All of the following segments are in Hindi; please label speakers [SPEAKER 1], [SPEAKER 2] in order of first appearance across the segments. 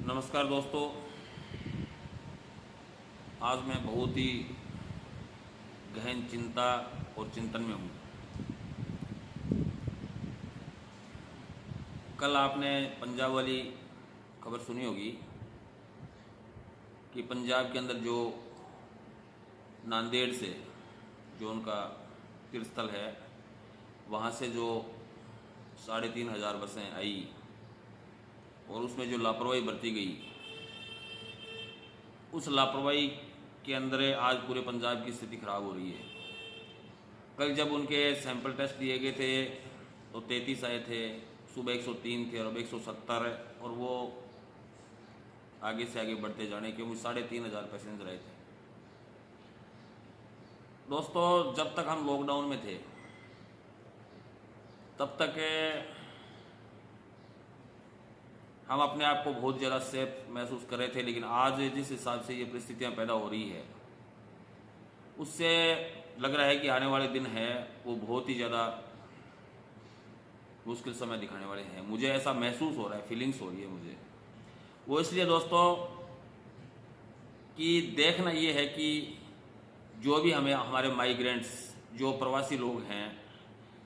[SPEAKER 1] नमस्कार दोस्तों, आज मैं बहुत ही गहन चिंता और चिंतन में हूँ। कल आपने पंजाब वाली खबर सुनी होगी कि पंजाब के अंदर जो नांदेड़ से जो उनका तीर्थस्थल है, वहाँ से जो 3,500 बसें आई और उसमें जो लापरवाही बरती गई, उस लापरवाही के अंदर आज पूरे पंजाब की स्थिति खराब हो रही है। कल जब उनके सैंपल टेस्ट दिए गए थे तो 33 आए थे, सुबह 103 थे और अब 170, और वो आगे से आगे बढ़ते जाने के 3,500 पैसेंजर आए थे। दोस्तों, जब तक हम लॉकडाउन में थे तब तक हम अपने आप को बहुत ज़्यादा सेफ महसूस कर रहे थे, लेकिन आज जिस हिसाब से ये परिस्थितियां पैदा हो रही है, उससे लग रहा है कि आने वाले दिन है वो बहुत ही ज़्यादा मुश्किल समय दिखाने वाले हैं। मुझे ऐसा महसूस हो रहा है, फीलिंग्स हो रही है मुझे। वो इसलिए दोस्तों कि देखना ये है कि जो भी हमारे माइग्रेंट्स, जो प्रवासी लोग हैं,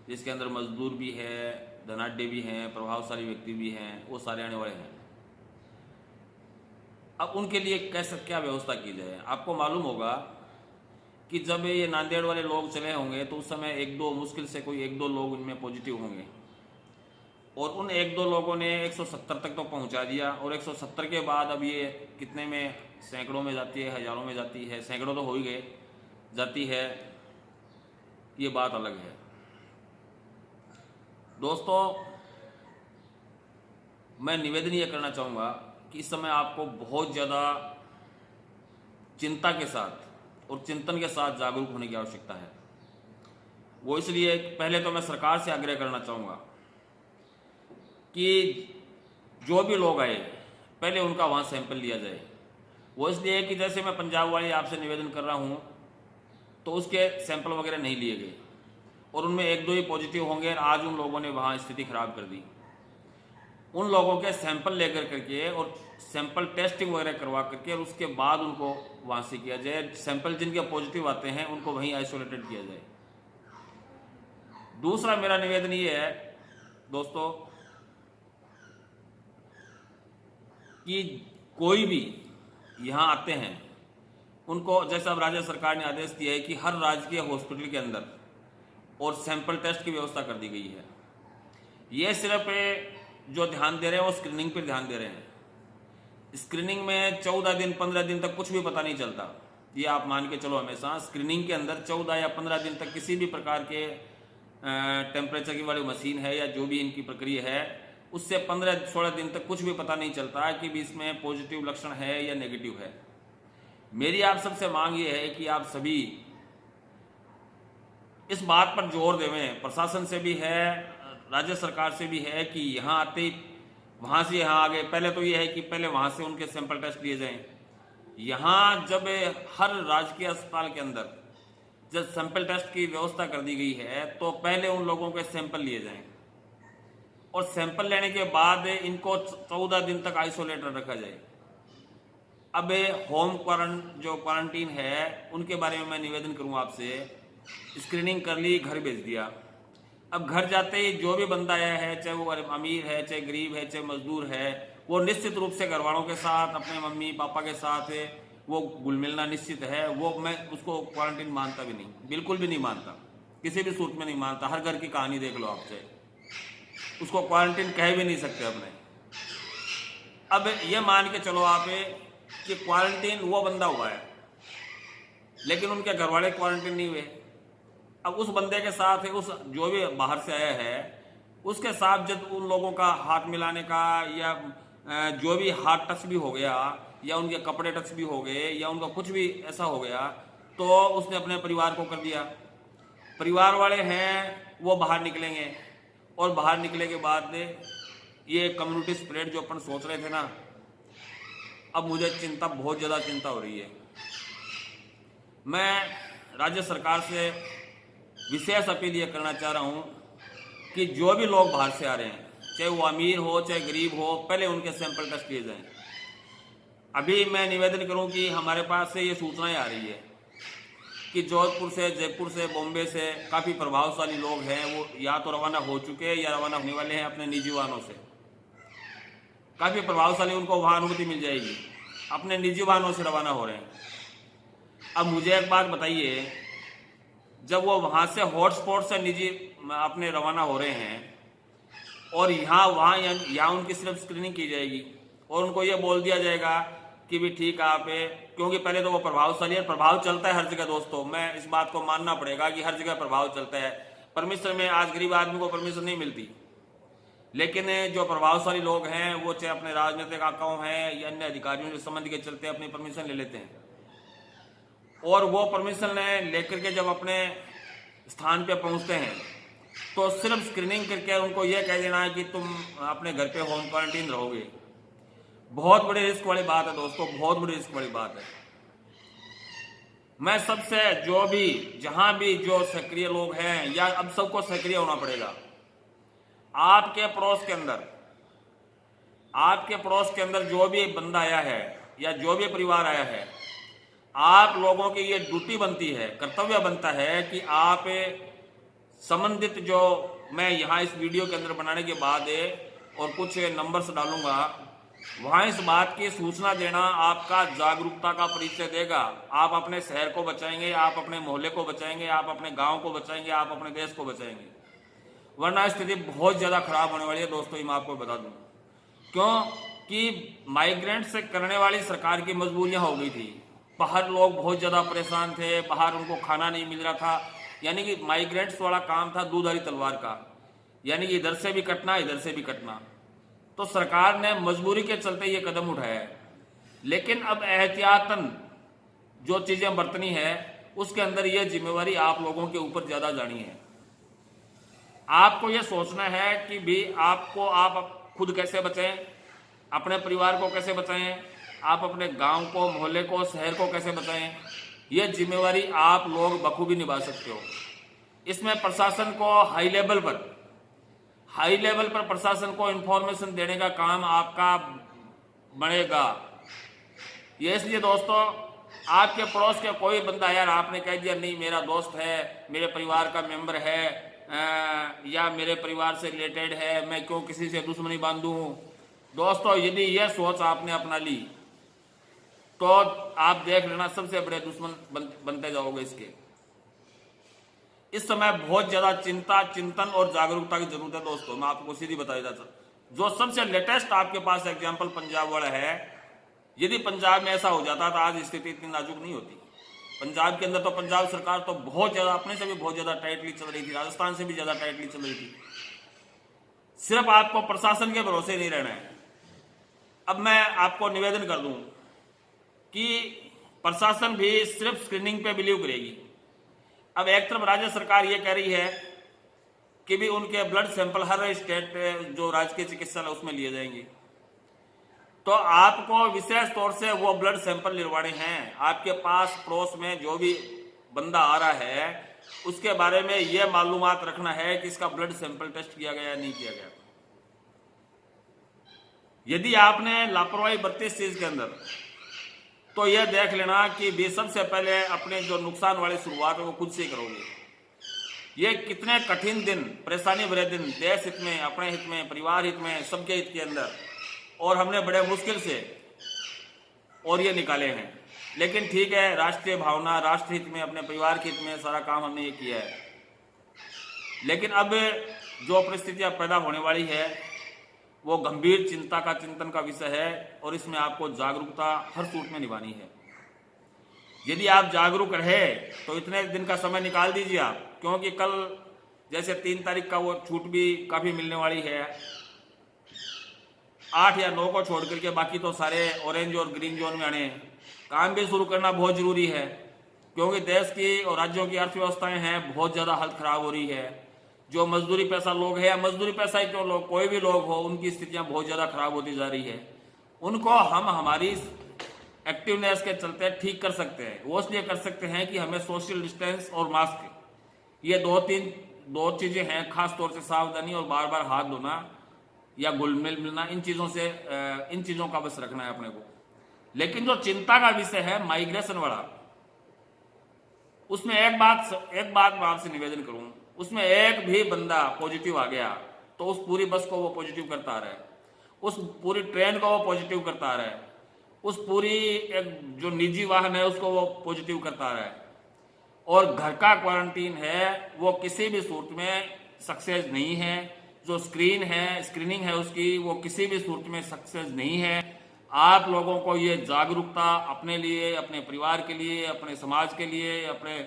[SPEAKER 1] जिसके अंदर मजदूर भी है, धनाढ्य भी हैं, प्रभावशाली व्यक्ति भी हैं, वो सारे आने वाले हैं। अब उनके लिए कैसे क्या व्यवस्था की जाए? आपको मालूम होगा कि जब ये नांदेड़ वाले लोग चले होंगे तो उस समय मुश्किल से कोई 1-2 लोग उनमें पॉजिटिव होंगे, और उन 1-2 लोगों ने 170 तक तो पहुंचा दिया, और 170 के बाद अब ये कितने में, सैकड़ों में जाती है, हज़ारों में जाती है, सैकड़ों तो हो ही गए, जाती है, ये बात अलग है। दोस्तों, मैं निवेदन ये करना चाहूँगा कि इस समय आपको बहुत ज़्यादा चिंता के साथ और चिंतन के साथ जागरूक होने की आवश्यकता है। वो इसलिए, पहले तो मैं सरकार से आग्रह करना चाहूँगा कि जो भी लोग आए पहले उनका वहाँ सैंपल लिया जाए। वो इसलिए कि जैसे मैं पंजाब वाली आपसे निवेदन कर रहा हूँ तो उसके सैंपल वगैरह नहीं लिए गए, और उनमें 1-2 ही पॉजिटिव होंगे, और आज उन लोगों ने वहाँ स्थिति खराब कर दी। उन लोगों के सैंपल लेकर करके और सैंपल टेस्टिंग वगैरह करवा करके, और उसके बाद उनको वहाँ से किया जाए। सैंपल जिनके पॉजिटिव आते हैं उनको वहीं आइसोलेटेड किया जाए। दूसरा मेरा निवेदन ये है दोस्तों कि कोई भी यहाँ आते हैं उनको, जैसा अब राज्य सरकार ने आदेश दिया है कि हर राजकीय हॉस्पिटल के अंदर और सैंपल टेस्ट की व्यवस्था कर दी गई है। ये सिर्फ जो ध्यान दे रहे हैं वो स्क्रीनिंग पर ध्यान दे रहे हैं। स्क्रीनिंग में 14 दिन 15 दिन तक कुछ भी पता नहीं चलता, ये आप मान के चलो। हमेशा स्क्रीनिंग के अंदर 14 या 15 दिन तक किसी भी प्रकार के टेम्परेचर की वाली मशीन है या जो भी इनकी प्रक्रिया है, उससे 15-16 दिन तक कुछ भी पता नहीं चलता कि भी इसमें पॉजिटिव लक्षण है या नेगेटिव है। मेरी आप सबसे मांग ये है कि आप सभी इस बात पर जोर देवें, प्रशासन से भी है, राज्य सरकार से भी है, कि यहाँ आते ही वहाँ से यहाँ आ गए, पहले तो ये है कि पहले वहाँ से उनके सैंपल टेस्ट लिए जाएं। यहाँ जब हर राजकीय अस्पताल के अंदर जब सैंपल टेस्ट की व्यवस्था कर दी गई है तो पहले उन लोगों के सैंपल लिए जाएं, और सैंपल लेने के बाद इनको 14 दिन तक आइसोलेटेड रखा जाए। अब होम क्वारंटीन है, उनके बारे में मैं निवेदन करूँगा आपसे। स्क्रीनिंग कर ली, घर भेज दिया। अब घर जाते ही जो भी बंदा आया है, चाहे वो अमीर है, चाहे गरीब है, चाहे मजदूर है, वो निश्चित रूप से घर वालों के साथ, अपने मम्मी पापा के साथ वो घुल मिलना निश्चित है। वो मैं उसको क्वारंटीन मानता भी नहीं, बिल्कुल भी नहीं मानता, किसी भी सूरत में नहीं मानता। हर घर की कहानी देख लो आपसे, उसको क्वारंटीन कह भी नहीं सकते अपने। अब ये मान के चलो आप कि क्वारंटीन वो बंदा हुआ है, लेकिन उनके घर वाले क्वारंटीन नहीं हुए। अब उस बंदे के साथ उस जो भी बाहर से आया है उसके साथ जब उन लोगों का हाथ मिलाने का, या जो भी हाथ टच भी हो गया, या उनके कपड़े टच भी हो गए, या उनका कुछ भी ऐसा हो गया, तो उसने अपने परिवार को कर दिया। परिवार वाले हैं वो बाहर निकलेंगे, और बाहर निकले के बाद ये कम्युनिटी स्प्रेड जो अपन सोच रहे थे ना, अब मुझे बहुत ज़्यादा चिंता हो रही है। मैं राज्य सरकार से विशेष अपील ये करना चाह रहा हूँ कि जो भी लोग बाहर से आ रहे हैं, चाहे वो अमीर हो चाहे गरीब हो, पहले उनके सैंपल टेस्ट किए जाएं। अभी मैं निवेदन करूं कि हमारे पास से ये सूचनाएं आ रही है कि जोधपुर से, जयपुर से, बॉम्बे से काफ़ी प्रभावशाली लोग हैं, वो या तो रवाना हो चुके हैं या रवाना होने वाले हैं अपने निजी वाहनों से। काफ़ी प्रभावशाली, उनको वहाँ अनुमति मिल जाएगी, अपने निजी वाहनों से रवाना हो रहे हैं। अब मुझे एक बात बताइए, जब वो वहाँ से हॉटस्पॉट से निजी अपने रवाना हो रहे हैं और यहाँ उनकी सिर्फ स्क्रीनिंग की जाएगी और उनको ये बोल दिया जाएगा कि भी ठीक है आप, क्योंकि पहले तो वो प्रभावशाली है, प्रभाव चलता है हर जगह दोस्तों, मैं इस बात को मानना पड़ेगा कि हर जगह प्रभाव चलता है। परमिशन में आज गरीब आदमी को परमिशन नहीं मिलती, लेकिन जो प्रभावशाली लोग हैं वो चाहे अपने राजनीतिक आकाओं हैं या अन्य अधिकारियों के संबंध के चलते अपनी परमिशन ले लेते हैं, और वो परमिशन लेकर के जब अपने स्थान पे पहुंचते हैं तो सिर्फ स्क्रीनिंग करके उनको ये कह देना है कि तुम अपने घर पे होम क्वारंटीन रहोगे। बहुत बड़ी रिस्क वाली बात है दोस्तों, बहुत बड़ी रिस्क वाली बात है। मैं सबसे जो भी जहां भी जो सक्रिय लोग हैं, या अब सबको सक्रिय होना पड़ेगा। आपके पड़ोस के अंदर जो भी बंदा आया है या जो भी परिवार आया है, आप लोगों की ये ड्यूटी बनती है, कर्तव्य बनता है कि आप संबंधित, जो मैं यहाँ इस वीडियो के अंदर बनाने के बाद और कुछ नंबर्स डालूंगा, वहाँ इस बात की सूचना देना आपका जागरूकता का परिचय देगा। आप अपने शहर को बचाएंगे, आप अपने मोहल्ले को बचाएंगे, आप अपने गांव को बचाएंगे, आप अपने देश को बचाएंगे। वरना स्थिति बहुत ज़्यादा खराब होने वाली है दोस्तों, ये मैं आपको बता दूँ। क्यों कि माइग्रेंट से करने वाली सरकार की मजबूरियाँ हो गई थी। बाहर लोग बहुत ज़्यादा परेशान थे, बाहर उनको खाना नहीं मिल रहा था, यानी कि माइग्रेंट्स वाला काम था दूधारी तलवार का, यानी कि इधर से भी कटना, इधर से भी कटना। तो सरकार ने मजबूरी के चलते ये कदम उठाया है, लेकिन अब एहतियातन जो चीजें बरतनी है उसके अंदर ये जिम्मेवारी आप लोगों के ऊपर ज्यादा जानी है। आपको ये सोचना है कि भी आपको आप खुद कैसे बचें, अपने परिवार को कैसे बचाएं, आप अपने गांव को, मोहल्ले को, शहर को कैसे बचाएं। ये जिम्मेवारी आप लोग बखूबी निभा सकते हो। इसमें प्रशासन को हाई लेवल पर प्रशासन को इंफॉर्मेशन देने का काम आपका बढ़ेगा। ये इसलिए दोस्तों, आपके पड़ोस के कोई बंदा, यार आपने कह दिया नहीं मेरा दोस्त है, मेरे परिवार का मेंबर है, या मेरे परिवार से रिलेटेड है, मैं क्यों किसी से दुश्मनी बांधूं। दोस्तों, यदि यह सोच आपने अपना ली तो आप देख लेना सबसे बड़े दुश्मन बनते जाओगे इसके। इस समय बहुत ज्यादा चिंतन और जागरूकता की जरूरत है दोस्तों। मैं आपको सीधी बताया जाता, जो सबसे लेटेस्ट आपके पास एग्जांपल पंजाब वाला है। यदि पंजाब में ऐसा हो जाता तो आज स्थिति इतनी नाजुक नहीं होती। पंजाब के अंदर तो पंजाब सरकार तो बहुत ज्यादा, अपने से भी बहुत ज्यादा टाइटली चल रही थी, राजस्थान से भी ज्यादा टाइटली चल रही थी। सिर्फ आपको प्रशासन के भरोसे नहीं रहना है। अब मैं आपको निवेदन कर दूं कि प्रशासन भी सिर्फ स्क्रीनिंग पे बिलीव करेगी। अब एक तरफ राज्य सरकार ये कह रही है कि भी उनके ब्लड सैंपल हर स्टेट जो राजकीय चिकित्सालय उसमें लिए जाएंगे, तो आपको विशेष तौर से वो ब्लड सैंपल लिरवाने हैं। आपके पास पड़ोस में जो भी बंदा आ रहा है उसके बारे में ये मालूमात रखना है कि इसका ब्लड सैंपल टेस्ट किया गया या नहीं किया गया। यदि आपने लापरवाही बरती इस चीज के अंदर, तो यह देख लेना कि भी सबसे पहले अपने जो नुकसान वाली शुरुआत है वो खुद से करोगे। ये कितने कठिन दिन, परेशानी भरे दिन, देश हित में, अपने हित में, परिवार हित में, सबके हित के अंदर, और हमने बड़े मुश्किल से और ये निकाले हैं। लेकिन ठीक है, राष्ट्रीय भावना, राष्ट्र हित में, अपने परिवार के हित में सारा काम हमने ये किया है। लेकिन अब जो परिस्थितियां पैदा होने वाली है वो गंभीर चिंता का, चिंतन का विषय है, और इसमें आपको जागरूकता हर सूट में निभानी है। यदि आप जागरूक रहे तो इतने दिन का समय निकाल दीजिए आप, क्योंकि कल जैसे 3 तारीख का वो छूट भी काफ़ी मिलने वाली है। 8 या 9 को छोड़ करके बाकी तो सारे ऑरेंज और ग्रीन जोन में आने। काम भी शुरू करना बहुत जरूरी है, क्योंकि देश की और राज्यों की अर्थव्यवस्थाएं हैं बहुत ज़्यादा हालत खराब हो रही है। जो मजदूरी पैसा लोग हैं, या मजदूरी पैसा ही क्यों लोग, कोई भी लोग हो, उनकी स्थितियां बहुत ज़्यादा खराब होती जा रही है। उनको हम हमारी एक्टिवनेस के चलते ठीक कर सकते हैं। वो इसलिए कर सकते हैं कि हमें सोशल डिस्टेंस और मास्क, ये दो चीज़ें हैं, खास तौर से सावधानी और बार बार हाथ धोना या घुल मिल मिलना, इन चीज़ों का बस रखना है अपने को। लेकिन जो चिंता का विषय है माइग्रेशन वाला, उसमें एक बात मैं आपसे निवेदन करूं, उसमें एक भी बंदा पॉजिटिव आ गया तो उस पूरी बस को वो पॉजिटिव करता रहे, उस पूरी ट्रेन को वो पॉजिटिव करता रहे, उस पूरी एक जो निजी वाहन है उसको वो पॉजिटिव करता रहे, और घर का क्वारंटीन है वो किसी भी सूरत में सक्सेस नहीं है। जो स्क्रीनिंग है उसकी, वो किसी भी सूरत में सक्सेस नहीं है। आप लोगों को ये जागरूकता अपने लिए, अपने परिवार के लिए, अपने समाज के लिए, अपने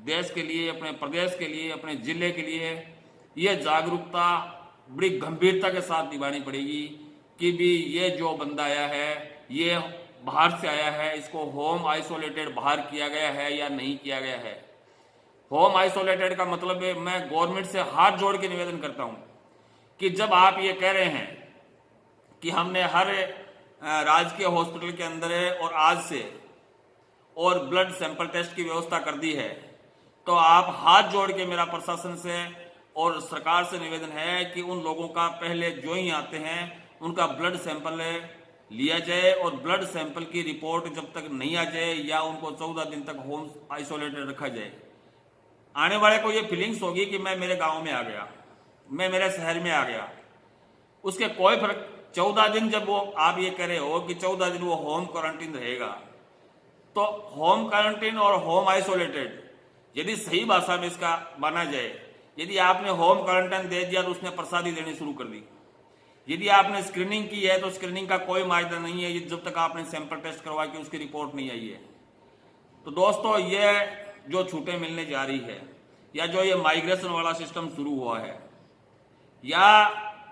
[SPEAKER 1] देश के लिए, अपने प्रदेश के लिए, अपने जिले के लिए, ये जागरूकता बड़ी गंभीरता के साथ निभानी पड़ेगी कि भी ये जो बंदा आया है ये बाहर से आया है, इसको होम आइसोलेटेड बाहर किया गया है या नहीं किया गया है। होम आइसोलेटेड का मतलब है, मैं गवर्नमेंट से हाथ जोड़ के निवेदन करता हूं कि जब आप ये कह रहे हैं कि हमने हर राजकीय हॉस्पिटल के अंदर है और आज से और ब्लड सैंपल टेस्ट की व्यवस्था कर दी है, तो आप हाथ जोड़ के मेरा प्रशासन से और सरकार से निवेदन है कि उन लोगों का पहले जो ही आते हैं उनका ब्लड सैंपल लिया जाए, और ब्लड सैंपल की रिपोर्ट जब तक नहीं आ जाए या उनको 14 दिन तक होम आइसोलेटेड रखा जाए। आने वाले को ये फीलिंग्स होगी कि मैं मेरे गांव में आ गया, मैं मेरे शहर में आ गया, उसके कोई फर्क। 14 दिन जब वो आप ये कह रहे हो कि 14 दिन वो होम क्वारंटीन रहेगा, तो होम क्वारंटीन और होम आइसोलेटेड यदि सही भाषा में इसका माना जाए, यदि आपने होम क्वारंटाइन दे दिया तो उसने प्रसादी देनी शुरू कर दी। यदि आपने स्क्रीनिंग की है तो स्क्रीनिंग का कोई मायदा नहीं है जब तक आपने सैंपल टेस्ट करवा के उसकी रिपोर्ट नहीं आई है। तो दोस्तों, ये जो छूटें मिलने जा रही है या जो ये माइग्रेशन वाला सिस्टम शुरू हुआ है, या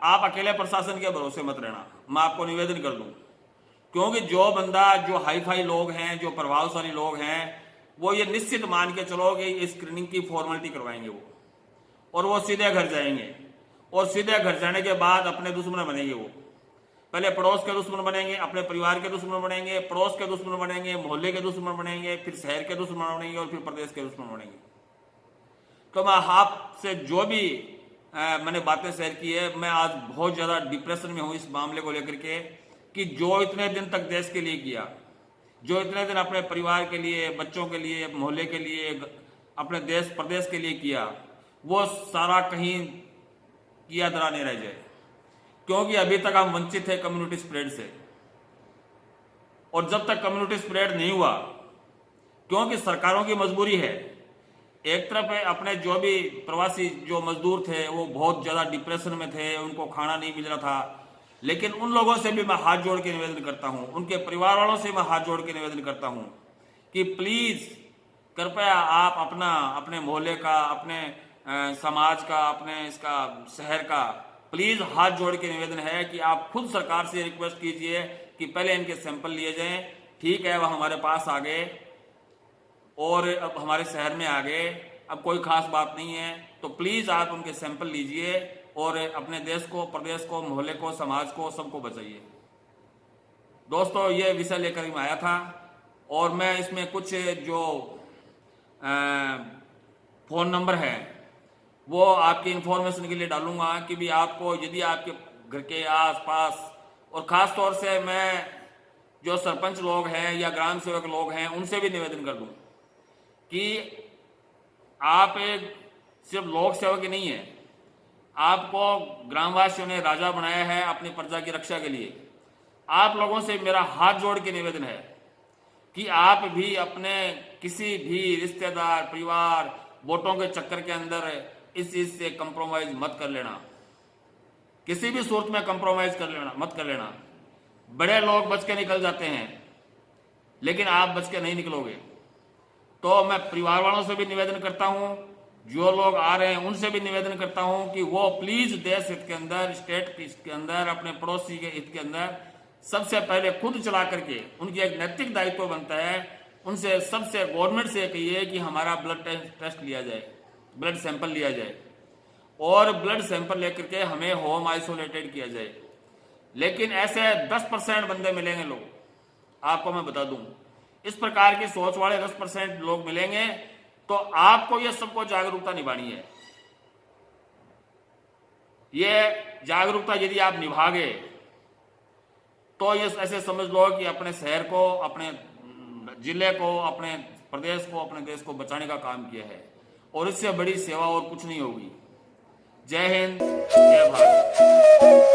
[SPEAKER 1] आप अकेले प्रशासन के भरोसे मत रहना, मैं आपको निवेदन कर दूं, क्योंकि जो बंदा, जो हाई फाई लोग हैं, जो प्रभावशाली लोग हैं, वो ये निश्चित मान के चलो कि स्क्रीनिंग की फॉर्मेलिटी करवाएंगे वो, और वो सीधे घर जाएंगे, और सीधे घर जाने के बाद अपने दुश्मन बनेंगे। वो पहले पड़ोस के दुश्मन बनेंगे, अपने परिवार के दुश्मन बनेंगे, पड़ोस के दुश्मन बनेंगे, मोहल्ले के दुश्मन बनेंगे, फिर शहर के दुश्मन बनेंगे और फिर प्रदेश के दुश्मन बनेंगे। तो मैं आपसे जो भी मैंने बातें शेयर की है, मैं आज बहुत ज़्यादा डिप्रेशन में हूँ इस मामले को लेकर के कि जो इतने दिन तक देश के लिए किया, जो इतने दिन अपने परिवार के लिए, बच्चों के लिए, मोहल्ले के लिए, अपने देश प्रदेश के लिए किया, वो सारा कहीं किया धरा नहीं रह जाए, क्योंकि अभी तक हम वंचित है कम्युनिटी स्प्रेड से। और जब तक कम्युनिटी स्प्रेड नहीं हुआ, क्योंकि सरकारों की मजबूरी है, एक तरफ है अपने जो भी प्रवासी जो मजदूर थे वो बहुत ज़्यादा डिप्रेशन में थे, उनको खाना नहीं मिल रहा था, लेकिन उन लोगों से भी मैं हाथ जोड़ के निवेदन करता हूं, उनके परिवार वालों से मैं हाथ जोड़ के निवेदन करता हूं कि प्लीज़ कृपया आप अपने मोहल्ले का, अपने समाज का, अपने इसका शहर का प्लीज़ हाथ जोड़ के निवेदन है कि आप खुद सरकार से रिक्वेस्ट कीजिए कि पहले इनके सैंपल लिए जाएं। ठीक है, वह हमारे पास आ गए और अब हमारे शहर में आ गए, अब कोई खास बात नहीं है, तो प्लीज़ आप उनके सैंपल लीजिए और अपने देश को, प्रदेश को, मोहल्ले को, समाज को, सबको बचाइए। दोस्तों, ये विषय लेकर मैं आया था और मैं इसमें कुछ जो फ़ोन नंबर है वो आपकी इन्फॉर्मेशन के लिए डालूंगा कि भी आपको, यदि आपके घर के आसपास, और ख़ास तौर से मैं जो सरपंच लोग हैं या ग्राम सेवक लोग हैं उनसे भी निवेदन कर दूं कि आप एक सिर्फ लोक सेवक ही नहीं है, आपको ग्रामवासियों ने राजा बनाया है अपनी प्रजा की रक्षा के लिए। आप लोगों से मेरा हाथ जोड़ के निवेदन है कि आप भी अपने किसी भी रिश्तेदार, परिवार, वोटों के चक्कर के अंदर इस चीज से कंप्रोमाइज मत कर लेना, किसी भी सूरत में कंप्रोमाइज मत कर लेना। बड़े लोग बच के निकल जाते हैं, लेकिन आप बच के नहीं निकलोगे। तो मैं परिवार वालों से भी निवेदन करता हूं, जो लोग आ रहे हैं उनसे भी निवेदन करता हूं कि वो प्लीज देश हित के अंदर, स्टेट के अंदर, अपने पड़ोसी के हित के अंदर सबसे पहले खुद चला करके, उनकी एक नैतिक दायित्व बनता है, उनसे सबसे गवर्नमेंट से कहिए कि हमारा ब्लड टेस्ट लिया जाए, ब्लड सैंपल लिया जाए और ब्लड सैंपल लेकर के हमें होम आइसोलेटेड किया जाए। लेकिन ऐसे 10% बंदे मिलेंगे लोग, आपको मैं बता दूं, इस प्रकार की सोच वाले 10% लोग मिलेंगे, तो आपको ये सबको जागरूकता निभानी है। ये जागरूकता यदि आप निभा गए तो ये ऐसे समझ लो कि अपने शहर को, अपने जिले को, अपने प्रदेश को, अपने देश को बचाने का काम किया है, और इससे बड़ी सेवा और कुछ नहीं होगी। जय हिंद, जय भारत।